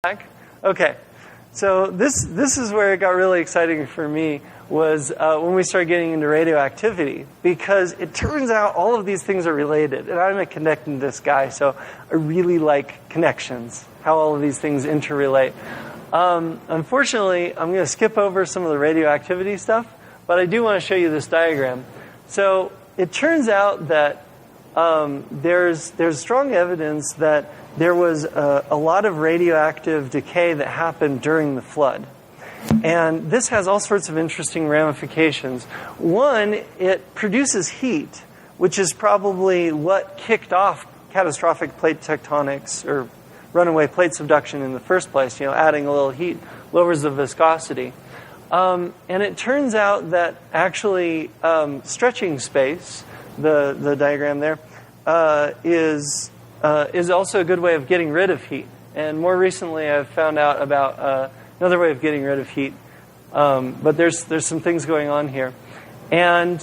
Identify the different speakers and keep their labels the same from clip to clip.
Speaker 1: back. Okay, so this is where it got really exciting for me was when we started getting into radioactivity, because it turns out all of these things are related, and I'm a connectedness guy, so I really like connections, how all of these things interrelate. Unfortunately, I'm going to skip over some of the radioactivity stuff, but I do want to show you this diagram. So it turns out that there's strong evidence that there was a lot of radioactive decay that happened during the flood. And this has all sorts of interesting ramifications. One, it produces heat, which is probably what kicked off catastrophic plate tectonics or runaway plate subduction in the first place. Adding a little heat lowers the viscosity. And it turns out that actually stretching space, the diagram there, is also a good way of getting rid of heat. And more recently, I've found out about another way of getting rid of heat. But there's some things going on here. And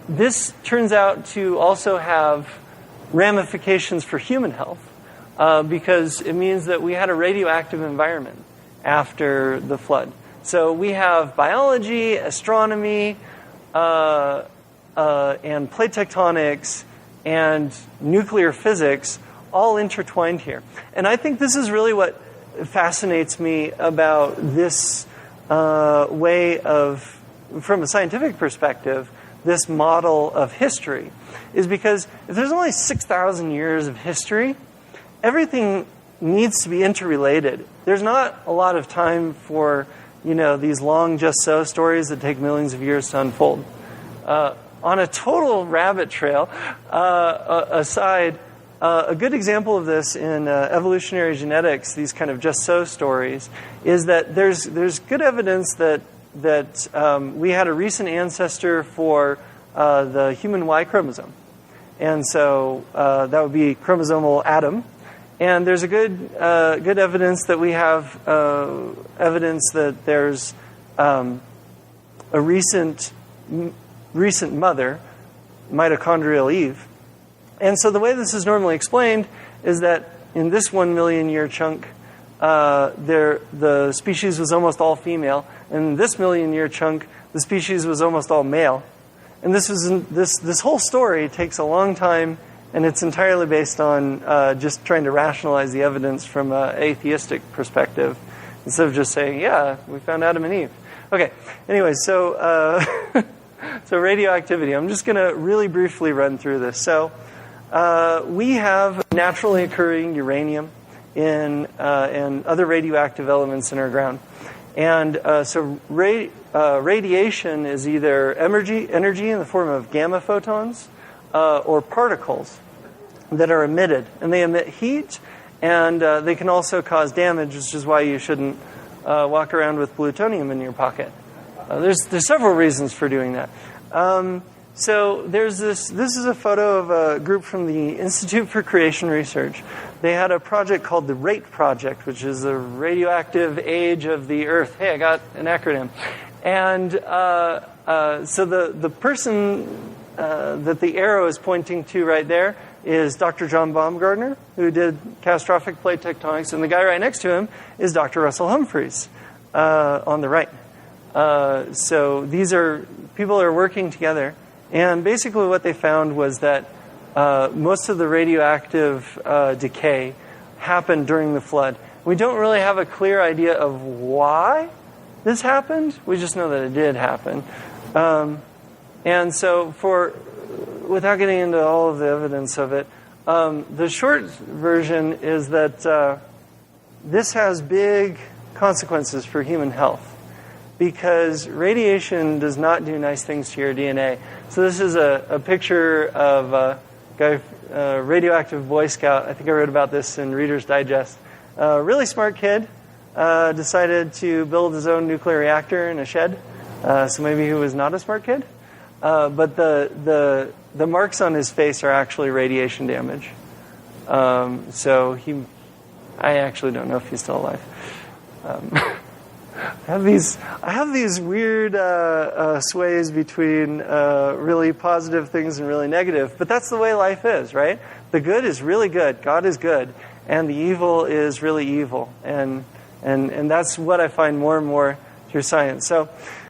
Speaker 1: this turns out to also have ramifications for human health, because it means that we had a radioactive environment after the flood. So we have biology, astronomy, and plate tectonics, and nuclear physics all intertwined here. And I think this is really what fascinates me about this way of, from a scientific perspective, this model of history, is because if there's only 6,000 years of history, everything needs to be interrelated. There's not a lot of time for, these long just-so stories that take millions of years to unfold. On a total rabbit trail aside, a good example of this in evolutionary genetics, these kind of just-so stories, is that there's good evidence that we had a recent ancestor for the human Y chromosome. And so that would be chromosomal Adam. And there's a good evidence that we have evidence that there's a recent mother, mitochondrial Eve. And so the way this is normally explained is that in this 1 million year chunk, the species was almost all female, and in this million year chunk, the species was almost all male. And this whole story takes a long time, and it's entirely based on just trying to rationalize the evidence from an atheistic perspective, instead of just saying, yeah, we found Adam and Eve. Okay, anyway, so radioactivity. I'm just going to really briefly run through this. So we have naturally occurring uranium and other radioactive elements in our ground. And so radiation is either energy in the form of gamma photons or particles that are emitted. And they emit heat, and they can also cause damage, which is why you shouldn't walk around with plutonium in your pocket. There's several reasons for doing that. So there's this is a photo of a group from the Institute for Creation Research. They had a project called the RATE Project, which is the Radioactive Age of the Earth. Hey, I got an acronym. And so the person that the arrow is pointing to right there is Dr. John Baumgartner, who did catastrophic plate tectonics, and the guy right next to him is Dr. Russell Humphreys on the right. So these are people are working together, and basically what they found was that most of the radioactive decay happened during the flood. We don't really have a clear idea of why this happened. We just know that it did happen. And so without getting into all of the evidence of it, the short version is that this has big consequences for human health, because radiation does not do nice things to your DNA. So this is a picture of a guy, radioactive Boy Scout. I think I wrote about this in Reader's Digest. Really smart kid, decided to build his own nuclear reactor in a shed. So maybe he was not a smart kid. But the marks on his face are actually radiation damage. So I actually don't know if he's still alive. I have these weird sways between really positive things and really negative, but that's the way life is, right? The good is really good. God is good, and the evil is really evil. And that's what I find more and more through science. So